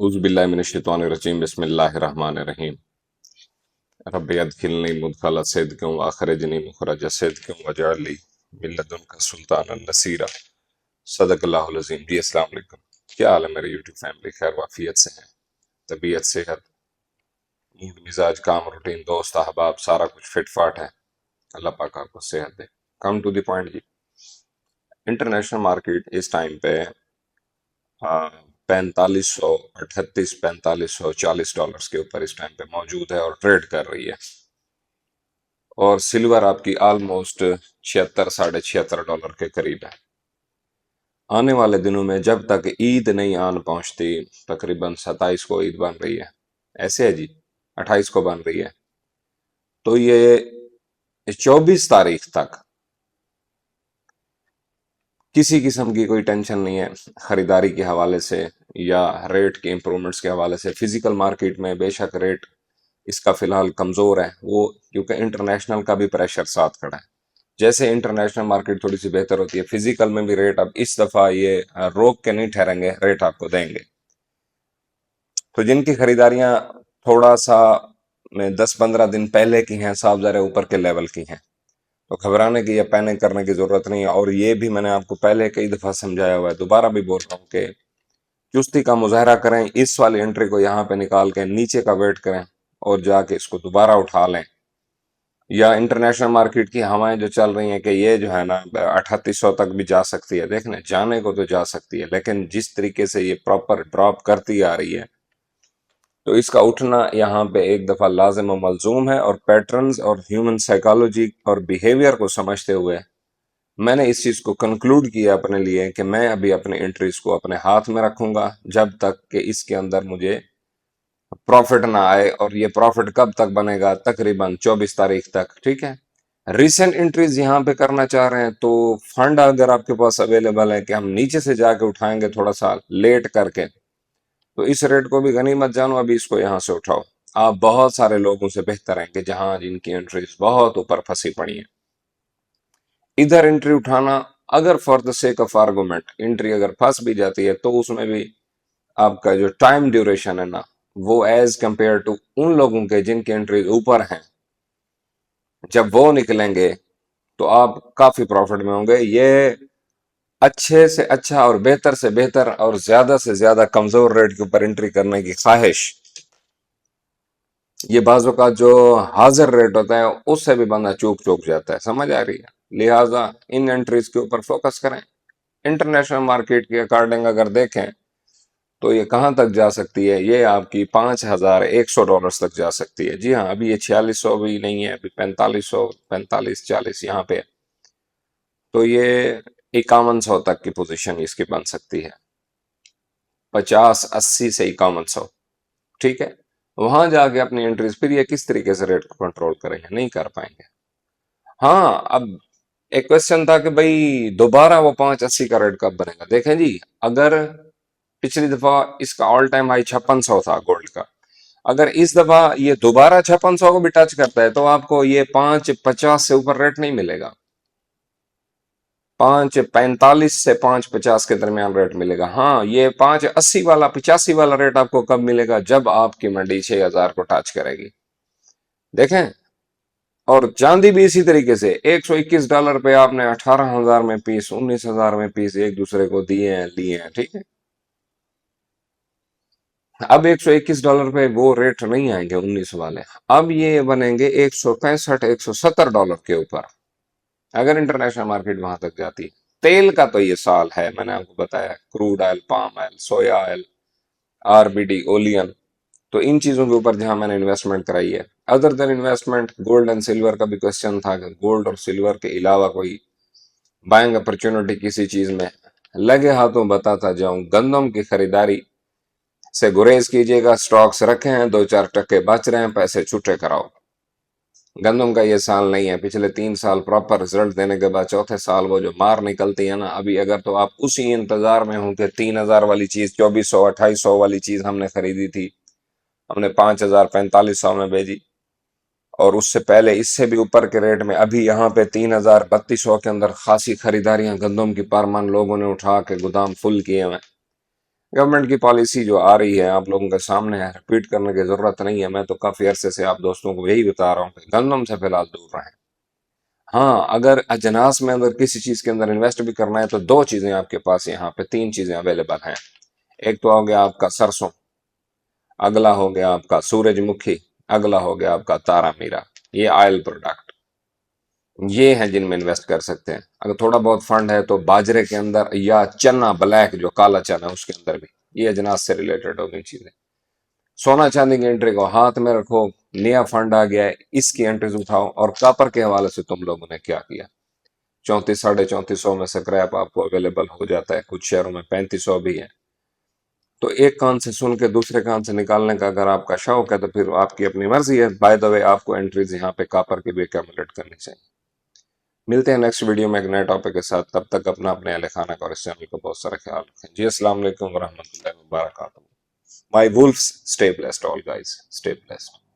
औज़ुबिल्लाहि बिस्मिल्लाहिर्रहमानिर्रहीम। रब्बि अदखिलनी मुदखला सिद्क़िन व अखरिजनी मुखरज सिद्क़िन वजअलनी मिन लदुनका सुल्तानन नसीरा। सदक़ल्लाहुल अज़ीम। जी अस्सलाम वालेकुम। क्या हाल है मेरे यूट्यूब फैमिली? खैर वाफियत से हैं? तबीयत, सेहत, मूड, मिजाज, काम, रूटीन, दोस्त, अहबाब सारा कुछ फिट फाट है? अल्लाह पाक आपको सेहत दे। कम टू द पॉइंट जी। इंटरनेशनल मार्केट इस टाइम पे 4538 40 के ऊपर इस टाइम पे मौजूद है और ट्रेड कर रही है। और सिल्वर आपकी ऑलमोस्ट 76 $76 के करीब है। आने वाले दिनों में जब तक ईद नहीं आन पहुंचती, तकरीबन 27 को ईद बन रही है, ऐसे है जी, 28 को बन रही है, तो ये 24 तारीख तक किसी किस्म की कोई टेंशन नहीं है खरीदारी के हवाले से या रेट के इंप्रूवमेंट्स के हवाले से। फिजिकल मार्केट में बेशक रेट इसका फिलहाल कमजोर है, वो क्योंकि इंटरनेशनल का भी प्रेशर साथ खड़ा है। जैसे इंटरनेशनल मार्केट थोड़ी सी बेहतर होती है, फिजिकल में भी रेट अब इस दफा ये रोक के नहीं ठहरेंगे, रेट आपको देंगे। तो जिनकी खरीदारियां थोड़ा सा में 10-15 दिन पहले की हैं, साफ ज़रा ऊपर के लेवल की हैं, तो घबराने की या पैनिक करने की जरूरत नहीं है। और ये भी मैंने आपको पहले कई दफा समझाया हुआ है, दोबारा भी बोल रहा हूँ कि चुस्ती का मुजाहरा करें, इस वाली एंट्री को यहाँ पे निकाल के नीचे का वेट करें और जाके इसको दोबारा उठा लें। या इंटरनेशनल मार्केट की हवाएं जो चल रही हैं कि ये जो है ना 3800 तक भी जा सकती है, देखने जाने को तो जा सकती है, लेकिन जिस तरीके से ये प्रॉपर ड्रॉप करती आ रही है, तो इसका उठना यहाँ पे एक दफा लाजिम और मलजूम है। और पैटर्न्स और ह्यूमन साइकोलॉजी और बिहेवियर को समझते हुए मैंने इस चीज को कंक्लूड किया अपने लिए कि मैं अभी अपने एंट्रीज को अपने हाथ में रखूंगा जब तक कि इसके अंदर मुझे प्रॉफिट ना आए। और ये प्रॉफिट कब तक बनेगा? तकरीबन 24 तारीख तक। ठीक है, रिसेंट एंट्रीज यहाँ पे करना चाह रहे हैं तो फंड अगर आपके पास अवेलेबल है कि हम नीचे से जाके उठाएंगे थोड़ा सा लेट करके, तो इस रेट को भी गनीमत जानो, अभी इसको यहाँ से उठाओ। आप बहुत सारे लोगों से बेहतर हैं कि जहां जिनकी एंट्रीज बहुत ऊपर फंसी पड़ी हैं। इधर एंट्री उठाना, अगर for the sake of argument entry अगर फंस भी जाती है, तो उसमें भी आपका जो टाइम ड्यूरेशन है ना, वो एज कंपेयर टू उन लोगों के जिनके एंट्रीज ऊपर हैं, जब वो निकलेंगे तो आप काफी प्रॉफिट में होंगे। ये अच्छे से अच्छा और बेहतर से बेहतर और ज्यादा से ज्यादा कमजोर रेट के ऊपर एंट्री करने की ख्वाहिश, ये बाजू का जो हाजिर रेट होता है उससे भी बंदा चूक चूक जाता है, समझ आ रही है? लिहाजा इन एंट्रीज के ऊपर फोकस करें। इंटरनेशनल मार्केट के अकॉर्डिंग अगर देखें तो ये कहां तक जा सकती है? ये आपकी $5100 तक जा सकती है। जी हाँ, अभी ये 4600 भी नहीं है, अभी 4500, 4540 यहाँ पे है। तो ये 5100 तक की पोजीशन इसकी बन सकती है, 50-80 से 5100। ठीक है, वहां जाके अपनी एंट्रीज, फिर ये किस तरीके से रेट को कंट्रोल करेंगे? नहीं कर पाएंगे। हाँ, अब एक क्वेश्चन था कि भाई दोबारा वो 580 का रेट कब बनेगा? देखें जी, अगर पिछली दफा इसका ऑल टाइम हाई 5600 था गोल्ड का, अगर इस दफा ये दोबारा 5600 को भी टच करता है तो आपको ये 550 से ऊपर रेट नहीं मिलेगा, 545 से 550 के दरमियान रेट मिलेगा। हाँ, ये 580 वाला 85 वाला रेट आपको कब मिलेगा? जब आपकी मंडी 6000 को टच करेगी। देखें, और चांदी भी इसी तरीके से $121 पे आपने 18,000 में पीस, 19,000 में पीस एक दूसरे को दिए हैं, लिए हैं। ठीक है, अब $121 पे वो रेट नहीं आएंगे 19 वाले, अब ये बनेंगे $165-170 के ऊपर, अगर इंटरनेशनल मार्केट वहां तक जाती है। तेल का तो ये साल है, मैंने आपको बताया, crude oil, palm oil, soya oil, RBD, olein, तो इन चीजों के ऊपर जहां मैंने इन्वेस्टमेंट कराई है। Other than investment, gold and silver का भी क्वेश्चन था कि गोल्ड और सिल्वर के अलावा कोई बाइंग अपॉर्चुनिटी किसी चीज में, लगे हाथों बताता जाऊं, गंदम की खरीदारी से गुरेज कीजिएगा। स्टॉक्स रखे हैं, 2-4 टके बच रहे हैं, पैसे छुट्टे कराओ। गंदम का ये साल नहीं है, पिछले 3 साल प्रॉपर रिजल्ट देने के बाद चौथे साल वो जो मार निकलती है ना, अभी अगर तो आप उसी इंतजार में हो कि 3000 वाली चीज 2400-2800 वाली चीज हमने खरीदी थी, हमने 5000-4500 में भेजी, और उससे पहले इससे भी ऊपर के रेट में अभी यहाँ पे 3000-3200 के अंदर खासी खरीदारियां गंदम की पारमान लोगों ने उठा के गोदाम फुल किए हुए। गवर्नमेंट की पॉलिसी जो आ रही है आप लोगों के सामने है, रिपीट करने की जरूरत नहीं है। मैं तो काफी अरसे से आप दोस्तों को यही बता रहा हूँ कि गंदम से फिलहाल दूर रहें। हाँ, अगर अजनास में अगर किसी चीज के अंदर इन्वेस्ट भी करना है तो दो चीजें आपके पास यहाँ पे, तीन चीजें अवेलेबल हैं। एक तो हो गया आपका सरसों, अगला हो गया आपका सूरजमुखी, अगला हो गया आपका तारा मीरा। ये ऑयल प्रोडक्ट, ये हैं जिनमें इन्वेस्ट कर सकते हैं। अगर थोड़ा बहुत फंड है तो बाजरे के अंदर या चना ब्लैक, जो काला चना है उसके अंदर भी, ये अजनास से रिलेटेड हो गई चीजें। सोना चांदी की एंट्री को हाथ में रखो, नया फंड आ गया है, इसकी एंट्रीज उठाओ। और कापर के हवाले से तुम लोगों ने क्या किया, 3400 साढ़े 3400 में स्क्रैप आपको अवेलेबल हो जाता है, कुछ शहरों में 3500 भी है। तो एक कान से सुन के दूसरे कान से निकालने का अगर आपका शौक है तो फिर आपकी अपनी मर्जी है। बाय द वे, आपको एंट्रीज यहाँ पे कापर की भी एक्यूमुलेट करनी चाहिए। मिलते हैं नेक्स्ट वीडियो में एक नए टॉपिक के साथ। तब तक अपना अपने अहल खाना का और इस चैनल का बहुत सारा ख्याल रखें जी। अस्सलाम वालेकुम वरहमतुल्लाहि वबरकातुहू। My wolves, stay blessed all guys, stay blessed.